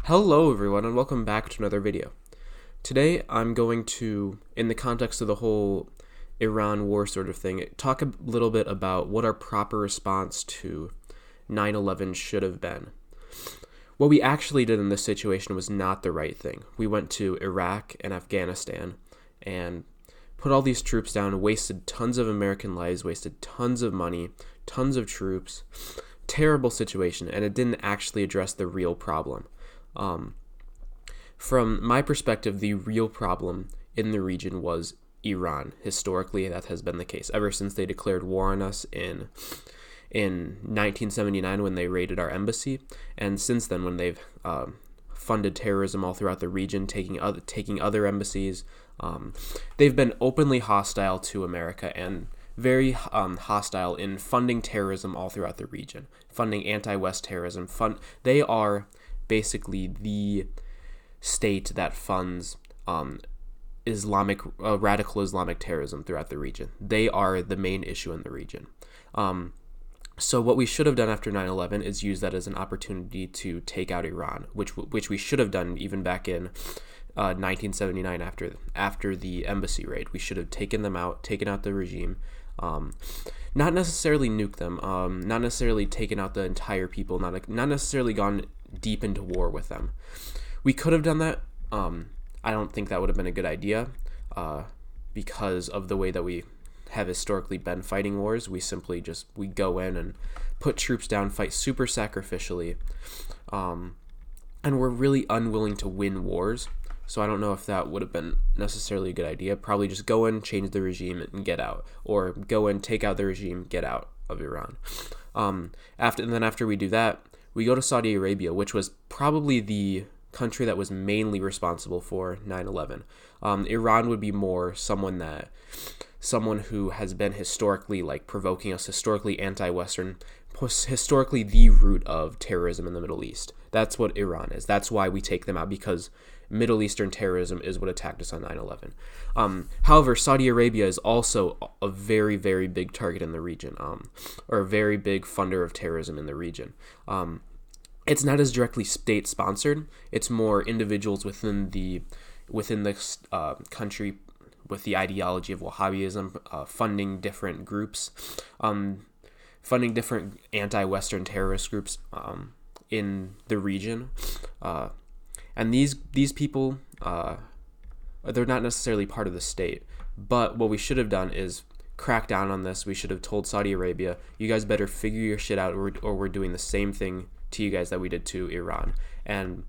Hello everyone and welcome back to another video. Today I'm going to, in the context of the whole Iran war sort of thing, talk a little bit about what our proper response to 9/11 should have been. What we actually did in this situation was not the right thing. We went to Iraq and Afghanistan and put all these troops down, wasted tons of American lives, wasted tons of money, tons of troops. Terrible situation, and it didn't actually address the real problem. From my perspective, the real problem in the region was Iran. Historically, that has been the case ever since they declared war on us in 1979 when they raided our embassy, and since then when they've funded terrorism all throughout the region, taking other embassies. They've been openly hostile to America and very hostile in funding terrorism all throughout the region, funding anti-West terrorism. They are basically the state that funds radical Islamic terrorism throughout the region. They are the main issue in the region. So what we should have done after 9/11 is use that as an opportunity to take out Iran, which we should have done even back in 1979 after the embassy raid. We should have taken out the regime. Not necessarily nuke them, not necessarily taken out the entire people, not necessarily gone deep into war with them. We could have done that. I don't think that would have been a good idea because of the way that we have historically been fighting wars. We go in and put troops down, fight super sacrificially, and we're really unwilling to win wars. So I don't know if that would have been necessarily a good idea. Probably just go in, change the regime, and get out. Or go in, take out the regime, get out of Iran. After we do that, we go to Saudi Arabia, which was probably the country that was mainly responsible for 9/11. Iran would be more someone who has been historically provoking us, historically anti-Western, historically the root of terrorism in the Middle East. That's what Iran is. That's why we take them out, because Middle Eastern terrorism is what attacked us on 9/11. However, Saudi Arabia is also a very, very big target in the region, or a very big funder of terrorism in the region. It's not as directly state-sponsored. It's more individuals within the country with the ideology of Wahhabism, funding different groups, funding different anti-Western terrorist groups in the region. And these people, they're not necessarily part of the state. But what we should have done is crack down on this. We should have told Saudi Arabia, you guys better figure your shit out, or we're doing the same thing to you guys that we did to Iran. And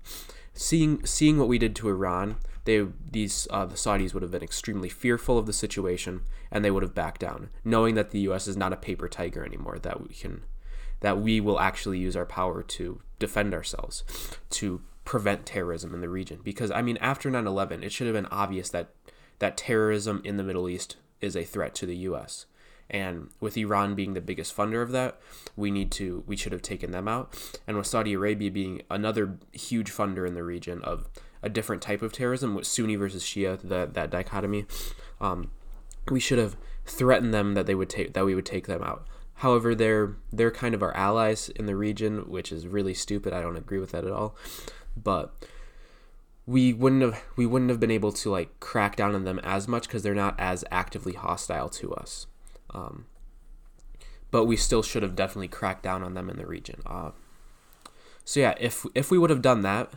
seeing what we did to Iran, the Saudis would have been extremely fearful of the situation, and they would have backed down, knowing that the U.S. is not a paper tiger anymore, that we will actually use our power to defend ourselves, to prevent terrorism in the region. Because, after 9/11, it should have been obvious that terrorism in the Middle East is a threat to the U.S., and with Iran being the biggest funder of that, we should have taken them out. And with Saudi Arabia being another huge funder in the region of a different type of terrorism, with Sunni versus Shia, that dichotomy, we should have threatened them that we would take them out. However, they're kind of our allies in the region, which is really stupid. I don't agree with that at all. But we wouldn't have been able to crack down on them as much because they're not as actively hostile to us. But we still should have definitely cracked down on them in the region. So yeah, if we would have done that,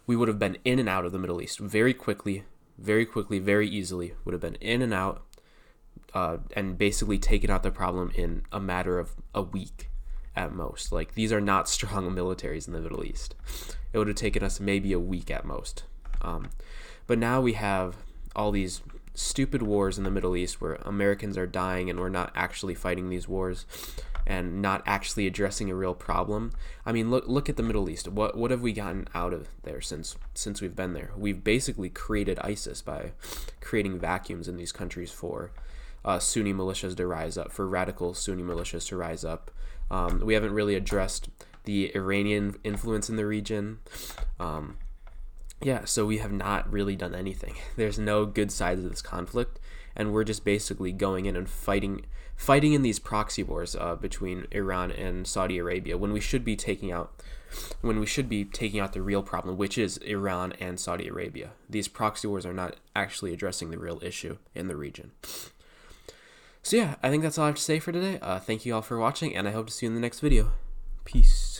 we would have been in and out of the Middle East very quickly, very easily. Would have been in and out, and basically taken out the problem in a matter of a week at most. These are not strong militaries in the Middle East. It would have taken us maybe a week at most. But now we have all these stupid wars in the Middle East where Americans are dying and we're not actually fighting these wars and not actually addressing a real problem. Look at the Middle East. What have we gotten out of there since we've been there? We've basically created ISIS by creating vacuums in these countries for Sunni militias to rise up, for radical Sunni militias to rise up. We haven't really addressed the Iranian influence in the region. yeah, so we have not really done anything. There's no good sides of this conflict, and we're just basically going in and fighting in these proxy wars between Iran and Saudi Arabia when we should be taking out the real problem, which is Iran and Saudi Arabia. These proxy wars are not actually addressing the real issue in the region. So yeah, I think that's all I have to say for today. Thank you all for watching, and I hope to see you in the next video. Peace.